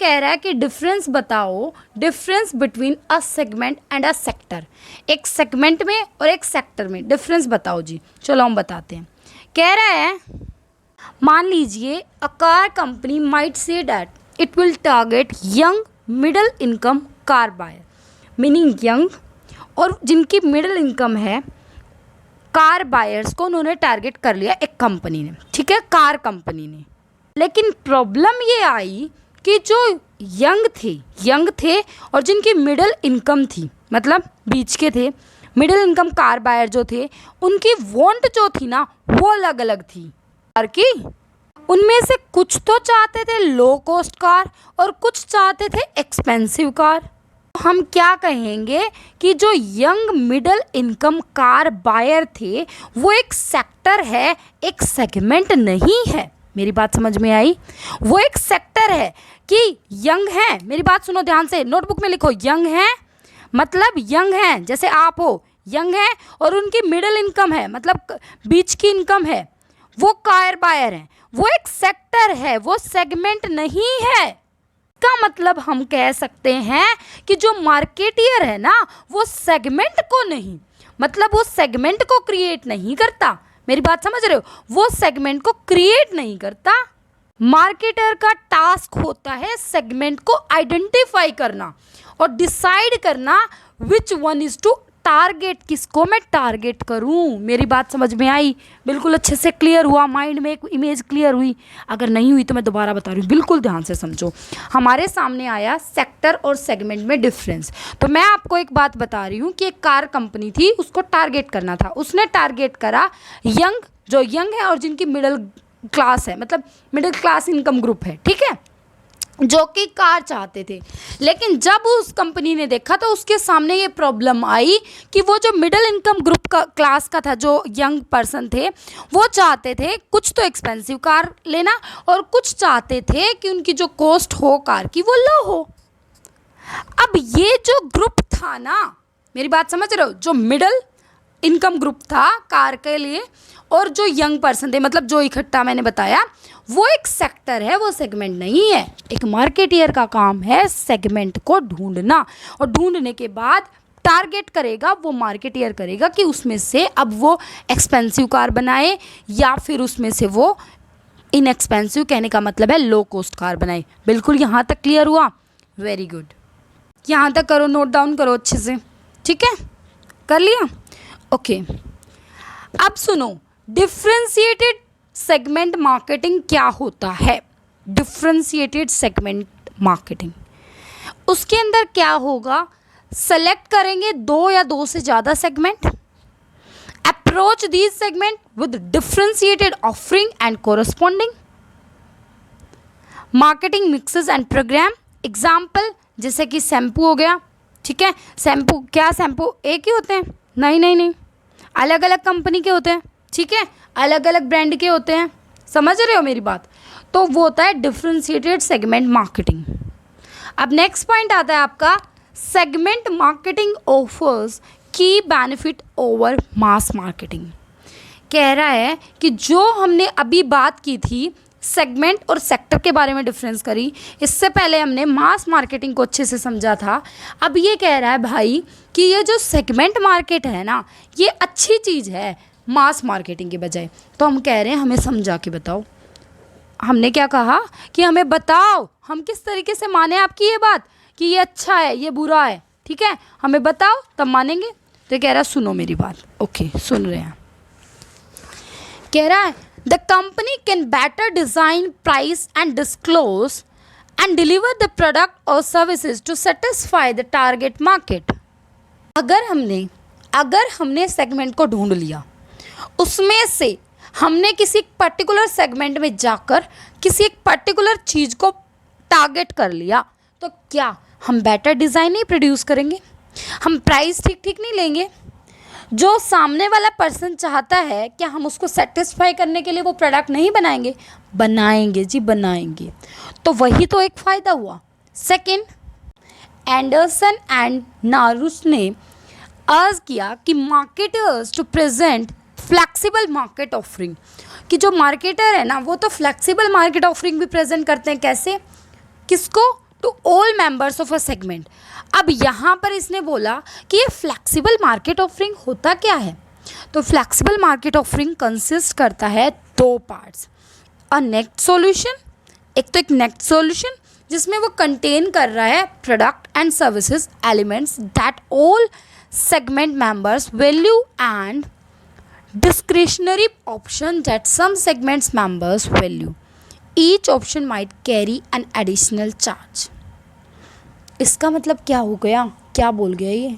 कह रहा है कि डिफरेंस बताओ, difference between a segment and a sector. एक सेगमेंट में और एक सेक्टर में डिफरेंस बताओ जी। चलो हम बताते हैं। कह रहा है मान लीजिए a car company might say that it will target young middle income car buyer, meaning young और जिनकी मिडिल इनकम है कार बायर्स को उन्होंने टारगेट कर लिया एक कंपनी ने, ठीक है, कार कंपनी ने। लेकिन प्रॉब्लम ये आई कि जो यंग थे और जिनकी मिडिल इनकम थी, मतलब बीच के थे, मिडिल इनकम कार बायर जो थे, उनकी वांट जो थी ना वो अलग अलग थी कार की। उनमें से कुछ तो चाहते थे लो कॉस्ट कार और कुछ चाहते थे एक्सपेंसिव कार। हम क्या कहेंगे कि जो young middle income car buyer थे वो एक सेक्टर है, एक सेगमेंट नहीं है। मेरी बात समझ में आई? वो एक सेक्टर है कि यंग है, मेरी बात सुनो ध्यान से, नोटबुक में लिखो, यंग है मतलब यंग है जैसे आप हो, यंग है और उनकी मिडिल इनकम है मतलब बीच की इनकम है, वो कार बायर है। वो एक सेक्टर है, वो सेगमेंट नहीं है। का मतलब हम कह सकते हैं कि जो मार्केटियर है ना वो सेगमेंट को नहीं, मतलब वो सेगमेंट को क्रिएट नहीं करता। मेरी बात समझ रहे हो? वो सेगमेंट को क्रिएट नहीं करता। मार्केटर का टास्क होता है सेगमेंट को आइडेंटिफाई करना और डिसाइड करना which one is to target, किसको मैं टारगेट करूं। मेरी बात समझ में आई? बिल्कुल अच्छे से क्लियर हुआ? माइंड में एक इमेज क्लियर हुई? अगर नहीं हुई तो मैं दोबारा बता रही हूँ, बिल्कुल ध्यान से समझो। हमारे सामने आया सेक्टर और सेगमेंट में डिफरेंस। तो मैं आपको एक बात बता रही हूँ कि एक कार कंपनी थी, उसको टारगेट करना था, उसने टारगेट करा जो यंग है और जिनकी मिडिल क्लास है, मतलब मिडिल क्लास इनकम ग्रुप है, ठीक है, जो कि कार चाहते थे। लेकिन जब उस कंपनी ने देखा तो उसके सामने ये प्रॉब्लम आई कि वो जो मिडिल इनकम ग्रुप का क्लास का था, जो यंग पर्सन थे, वो चाहते थे कुछ तो एक्सपेंसिव कार लेना और कुछ चाहते थे कि उनकी जो कॉस्ट हो कार की वो लो हो। अब ये जो ग्रुप था ना, मेरी बात समझ रहे हो, जो मिडिल इनकम ग्रुप था कार के लिए और जो यंग पर्सन थे, मतलब जो इकट्ठा मैंने बताया, वो एक सेक्टर है, वो सेगमेंट नहीं है। एक मार्केटियर का काम है सेगमेंट को ढूंढना और ढूंढने के बाद टारगेट करेगा, वो मार्केटियर करेगा कि उसमें से अब वो एक्सपेंसिव कार बनाए या फिर उसमें से वो इनएक्सपेंसिव, कहने का मतलब है लो कॉस्ट कार बनाए। बिल्कुल यहाँ तक क्लियर हुआ? वेरी गुड, यहाँ तक करो, नोट डाउन करो अच्छे से, ठीक है, कर लिया? ओके अब सुनो, डिफ्रेंशिएटेड सेगमेंट मार्केटिंग क्या होता है? डिफ्रेंशिएटेड सेगमेंट मार्केटिंग, उसके अंदर क्या होगा, सेलेक्ट करेंगे 2 या 2 से ज़्यादा segment, approach these segment with differentiated offering and corresponding marketing mixes and program. Example जैसे कि शैम्पू हो गया, ठीक है, शैम्पू क्या शैम्पू एक ही होते हैं? नहीं, अलग अलग कंपनी के होते हैं, ठीक है, अलग अलग ब्रांड के होते हैं, समझ रहे हो मेरी बात? तो वो होता है डिफ्रेंशिएटेड सेगमेंट मार्केटिंग। अब नेक्स्ट पॉइंट आता है आपका, सेगमेंट मार्केटिंग ऑफर्स की बेनिफिट ओवर मास मार्केटिंग। कह रहा है कि जो हमने अभी बात की थी सेगमेंट और सेक्टर के बारे में डिफरेंस करी, इससे पहले हमने मास मार्केटिंग को अच्छे से समझा था। अब ये कह रहा है भाई कि ये जो सेगमेंट मार्केट है ना, ये अच्छी चीज़ है मास मार्केटिंग के बजाय। तो हम कह रहे हैं हमें समझा के बताओ। हमने क्या कहा कि हमें बताओ, हम किस तरीके से माने आपकी ये बात कि ये अच्छा है ये बुरा है, ठीक है, हमें बताओ तब मानेंगे। तो कह रहा है सुनो मेरी बात, ओके सुन रहे हैं। कह रहा है the company can better design, price and disclose and deliver the product और services to satisfy the target market. अगर हमने सेगमेंट को ढूंढ लिया, उसमें से हमने किसी पर्टिकुलर सेगमेंट में जाकर किसी एक पर्टिकुलर चीज़ को टारगेट कर लिया, तो क्या हम बेटर डिज़ाइन नहीं प्रोड्यूस करेंगे? हम प्राइस ठीक नहीं लेंगे? जो सामने वाला पर्सन चाहता है क्या हम उसको सेटिस्फाई करने के लिए वो प्रोडक्ट नहीं बनाएंगे? बनाएंगे जी, बनाएंगे। तो वही तो एक फ़ायदा हुआ। सेकंड, एंडरसन एंड नारूस ने अर्ज किया कि marketers to present flexible market offering, कि जो मार्केटर है ना वो तो फ्लेक्सिबल मार्केट ऑफरिंग भी प्रेजेंट करते हैं। कैसे? किसको? All members of a segment. अब यहाँ पर इसने बोला कि ये फ्लेक्सिबल मार्केट ऑफरिंग होता क्या है। तो फ्लेक्सिबल मार्केट ऑफरिंग कंसिस्ट करता है दो पार्ट्स, अ नेट सॉल्यूशन, एक तो एक नेट सॉल्यूशन जिसमें वो कंटेन कर रहा है product and services elements that all segment members value and discretionary option that some segments members value. Each option might carry an additional charge. इसका मतलब क्या हो गया, क्या बोल गया ये?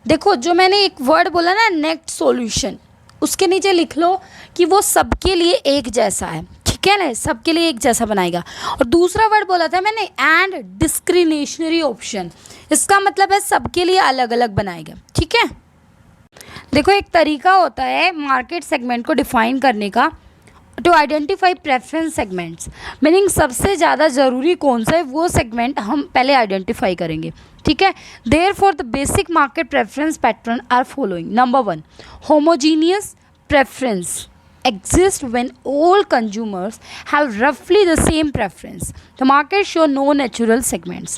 देखो जो मैंने एक वर्ड बोला ना नेट सॉल्यूशन, उसके नीचे लिख लो कि वो सबके लिए एक जैसा है, ठीक है ना, सबके लिए एक जैसा बनाएगा। और दूसरा वर्ड बोला था मैंने एंड डिस्क्रिमिनेशनरी ऑप्शन, इसका मतलब है सबके लिए अलग अलग बनाएगा, ठीक है। देखो एक तरीका होता है मार्केट सेगमेंट को डिफाइन करने का, to identify preference segments, meaning सबसे ज़्यादा ज़रूरी कौन सा है वो सेगमेंट हम पहले आइडेंटिफाई करेंगे, ठीक है। Therefore the basic market preference pattern are following. Number 1, homogeneous preference exists when all consumers have roughly the same preference. The market show no natural segments.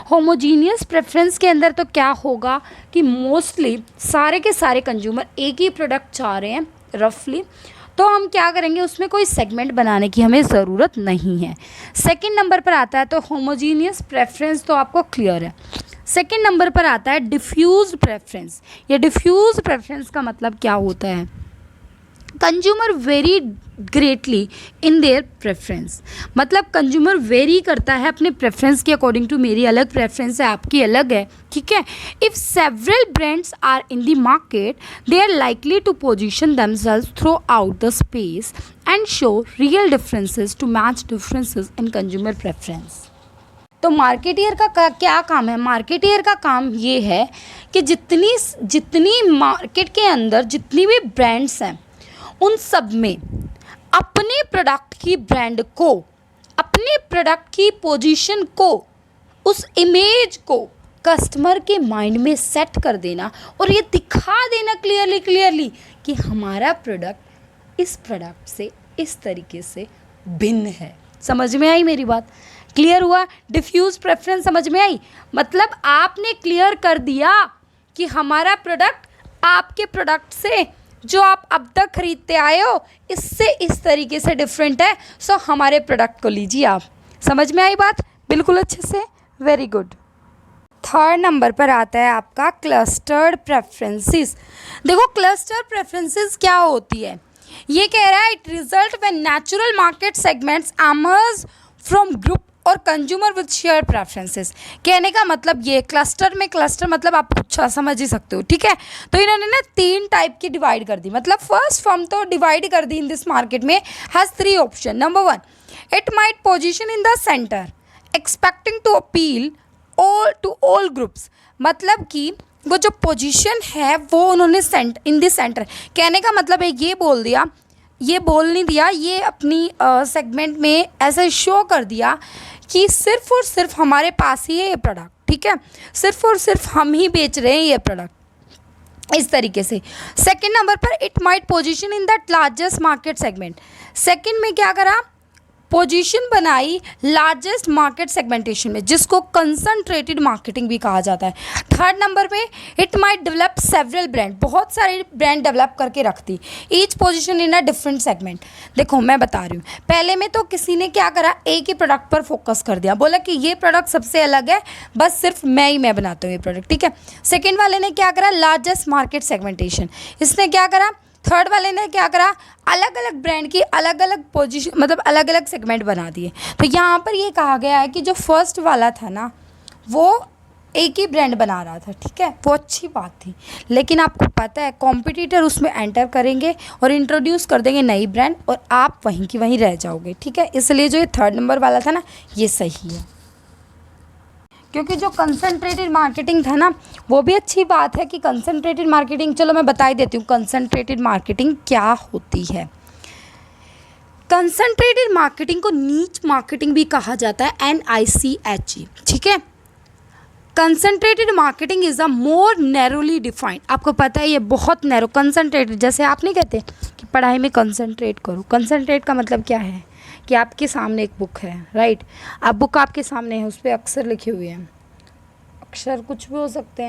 Homogeneous preference के अंदर तो क्या होगा कि मोस्टली सारे के सारे कंज्यूमर एक ही प्रोडक्ट चाह रहे हैं रफली, तो हम क्या करेंगे उसमें कोई सेगमेंट बनाने की हमें ज़रूरत नहीं है। सेकंड नंबर पर आता है तो होमोजीनियस प्रेफरेंस तो आपको क्लियर है। सेकंड नंबर पर आता है डिफ्यूज्ड प्रेफरेंस। ये डिफ्यूज्ड प्रेफरेंस का मतलब क्या होता है, consumer very greatly in their preference, मतलब कंज्यूमर वेरी करता है अपने प्रेफरेंस के अकॉर्डिंग टू, मेरी अलग प्रेफरेंस है आपकी अलग है, ठीक है। If several brands are in the market they are likely to position themselves throughout the space and show real differences to match differences in consumer preference. तो मार्केटियर का क्या काम है, मार्केटियर का काम ये है कि जितनी मार्केट के अंदर जितनी भी ब्रांड्स हैं उन सब में अपने प्रोडक्ट की ब्रांड को, अपने प्रोडक्ट की पोजीशन को, उस इमेज को कस्टमर के माइंड में सेट कर देना और ये दिखा देना क्लियरली कि हमारा प्रोडक्ट इस प्रोडक्ट से इस तरीके से भिन्न है। समझ में आई मेरी बात, क्लियर हुआ? डिफ्यूज प्रेफरेंस समझ में आई, मतलब आपने क्लियर कर दिया कि हमारा प्रोडक्ट आपके प्रोडक्ट से जो आप अब तक खरीदते आए हो इससे इस तरीके से डिफरेंट है, सो हमारे प्रोडक्ट को लीजिए आप। समझ में आई बात बिल्कुल अच्छे से, वेरी गुड। थर्ड नंबर पर आता है आपका क्लस्टर्ड प्रेफरेंसेस। देखो क्लस्टर प्रेफरेंसेस क्या होती है, ये कह रहा है it result when natural market segments emerge from group और कंज्यूमर विद शेयर प्रेफरेंसेस। कहने का मतलब ये क्लस्टर में, क्लस्टर मतलब आप अच्छा समझ ही सकते हो, ठीक है। तो इन्होंने ना 3 टाइप की डिवाइड कर दी, मतलब फर्स्ट फॉर्म तो डिवाइड कर दी इन दिस मार्केट में हैज़ 3 ऑप्शन। Number 1, it might position in the centre expecting to appeal to all groups, मतलब कि वो जो पोजीशन है वो उन्होंने इन दिस सेंटर, कहने का मतलब है ये बोल दिया, ये बोल नहीं दिया, ये अपनी सेगमेंट में ऐसे शो कर दिया कि सिर्फ और सिर्फ हमारे पास ही है ये प्रोडक्ट, ठीक है, सिर्फ और सिर्फ हम ही बेच रहे हैं ये प्रोडक्ट, इस तरीके से। सेकंड नंबर पर it might position in that largest market segment. Second में क्या करा, पोजीशन बनाई लार्जेस्ट मार्केट सेगमेंटेशन में, जिसको कंसंट्रेटेड मार्केटिंग भी कहा जाता है। थर्ड नंबर पे it might develop several brand, बहुत सारे ब्रांड डेवलप करके रखती, each position in a different segment. देखो मैं बता रही हूँ, पहले में तो किसी ने क्या करा, एक ही प्रोडक्ट पर फोकस कर दिया, बोला कि ये प्रोडक्ट सबसे अलग है, बस सिर्फ मैं बनाता हूँ ये प्रोडक्ट, ठीक है। सेकेंड वाले ने क्या करा, लार्जेस्ट मार्केट सेगमेंटेशन, इसने क्या करा। थर्ड वाले ने क्या करा, अलग अलग ब्रांड की अलग अलग पोजीशन, मतलब अलग अलग सेगमेंट बना दिए। तो यहाँ पर ये कहा गया है कि जो फर्स्ट वाला था ना वो एक ही ब्रांड बना रहा था, ठीक है, वो अच्छी बात थी, लेकिन आपको पता है कॉम्पिटिटर उसमें एंटर करेंगे और इंट्रोड्यूस कर देंगे नई ब्रांड और आप वहीं की वहीं रह जाओगे, ठीक है। इसलिए जो ये थर्ड नंबर वाला था ना ये सही है, क्योंकि जो कंसंट्रेटेड मार्केटिंग था ना वो भी अच्छी बात है कि कंसंट्रेटेड मार्केटिंग, चलो मैं बता ही देती हूँ कंसंट्रेटेड मार्केटिंग क्या होती है। कंसंट्रेटेड मार्केटिंग को नीच मार्केटिंग भी कहा जाता है, NICHE, ठीक है। Concentrated marketing is a more narrowly defined, आपको पता है ये बहुत नैरो, कंसंट्रेटेड, जैसे आप नहीं कहते कि पढ़ाई में कंसंट्रेट करो, कंसंट्रेट का मतलब क्या है कि आपके सामने एक बुक है, राइट। अब बुक आपके सामने है, उस पर अक्षर लिखे हुए हैं, अक्षर कुछ भी हो सकते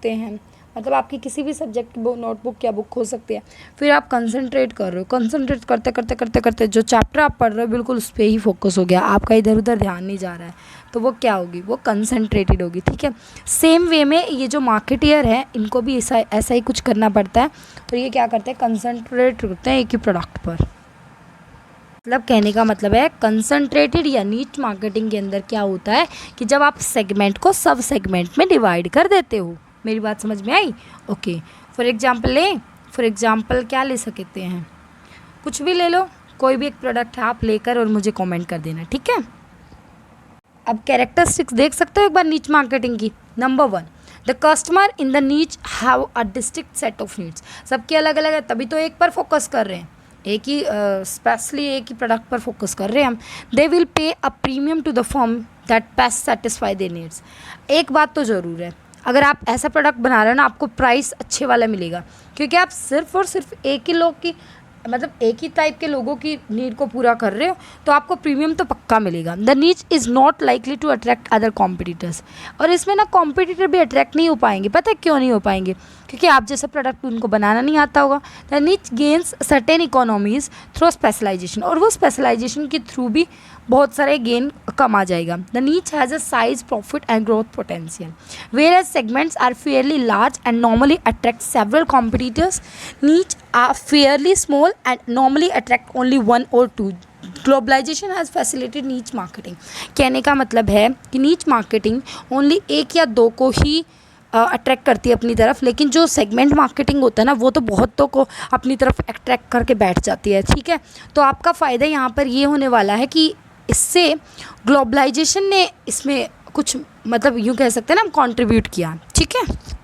हैं मतलब आपकी किसी भी सब्जेक्ट की नोटबुक या बुक हो सकती है। फिर आप कंसंट्रेट कर रहे हो, कंसंट्रेट करते करते करते करते जो चैप्टर आप पढ़ रहे हो बिल्कुल उस पर ही फोकस हो गया, आपका इधर उधर ध्यान नहीं जा रहा है, तो वो क्या होगी, वो कंसंट्रेटेड होगी, ठीक है। सेम वे में ये जो मार्केटियर है इनको भी ऐसा ही कुछ करना पड़ता है, और ये क्या करते हैं, कंसंट्रेट करते हैं एक ही प्रोडक्ट पर। मतलब कहने का मतलब है कंसंट्रेटेड या नीच मार्केटिंग के अंदर क्या होता है कि जब आप सेगमेंट को सब सेगमेंट में डिवाइड कर देते हो। मेरी बात समझ में आई? ओके। फॉर एग्जाम्पल क्या ले सकते हैं, कुछ भी ले लो, कोई भी एक प्रोडक्ट है आप लेकर और मुझे कमेंट कर देना, ठीक है। अब कैरेक्टरिस्टिक्स देख सकते हो एक बार नीच मार्केटिंग की। Number 1, the customer in the niche have a distinct set of needs. सबके अलग अलग है, तभी तो एक पर फोकस कर रहे हैं, एक ही स्पेशली एक ही प्रोडक्ट पर फोकस कर रहे हैं हम। They will pay a premium to the firm that best satisfy their needs. एक बात तो ज़रूर है, अगर आप ऐसा प्रोडक्ट बना रहे हो ना, आपको प्राइस अच्छे वाला मिलेगा, क्योंकि आप सिर्फ और सिर्फ एक ही लोग की मतलब एक ही टाइप के लोगों की नीड को पूरा कर रहे हो, तो आपको प्रीमियम तो पक्का मिलेगा। The niche is not likely to attract other competitors. और इसमें ना कॉम्पिटिटर भी अट्रैक्ट नहीं हो पाएंगे, पता है क्यों नहीं हो पाएंगे, क्योंकि आप जैसा प्रोडक्ट उनको बनाना नहीं आता होगा। The niche gains certain economies through specialisation, और वो स्पेशलाइजेशन के थ्रू भी बहुत सारे गेन कम आ जाएगा। The niche has a size, profit and growth potential, whereas segments are fairly large and normally attract several competitors. Niche are fairly small and normally attract only 1 or 2. Globalisation has facilitated niche marketing. कहने का मतलब है कि नीच marketing only 1 या 2 को ही attract करती है अपनी तरफ, लेकिन जो सेगमेंट मार्केटिंग होता है ना, वो तो बहुतों को अपनी तरफ अट्रैक्ट करके बैठ जाती है, ठीक है। तो आपका फ़ायदा यहाँ पर ये होने वाला है कि इससे ग्लोबलाइजेशन ने इसमें कुछ मतलब यूँ कह सकते हैं ना, हम कंट्रीब्यूट किया, ठीक है।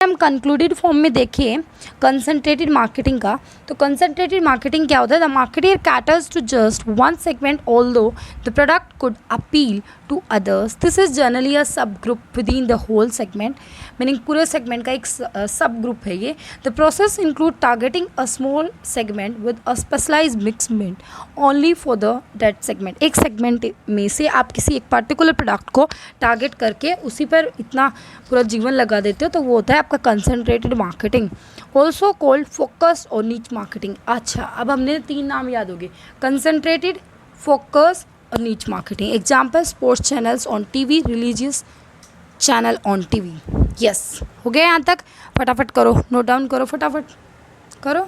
हम कंक्लूडेड फॉर्म में देखें कंसंट्रेटेड मार्केटिंग का, तो कंसंट्रेटेड मार्केटिंग क्या होता है, the marketeer caters to just one segment although the product could appeal to others. This is generally a subgroup within the whole segment, meaning पूरे segment का एक subgroup है ये। The process include targeting a small segment with a specialised मिक्समेंट only for the that segment. एक segment में से आप किसी एक पर्टिकुलर प्रोडक्ट को टारगेट करके उसी पर इतना पूरा जीवन लगा देते हो, तो वो होता है आपका concentrated marketing, also called focus और नीच मार्केटिंग। अच्छा, अब हमने 3 नाम याद हो गए, कंसंट्रेटेड, फोकस और नीच marketing. Example, sports channels on TV, religious channel on TV. Yes, हो गया यहाँ तक? फटाफट करो, नोट डाउन करो, फटाफट करो।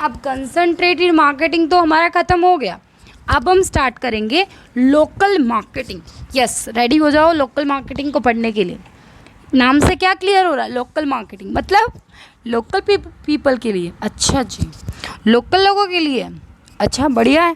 अब कंसंट्रेटेड मार्केटिंग तो हमारा ख़त्म हो गया, अब हम स्टार्ट करेंगे लोकल मार्केटिंग। यस, रेडी हो जाओ लोकल मार्केटिंग को पढ़ने के लिए। नाम से क्या क्लियर हो रहा है, लोकल मार्केटिंग मतलब लोकल पीपल के लिए। अच्छा जी, लोकल लोगों के लिए, अच्छा बढ़िया है।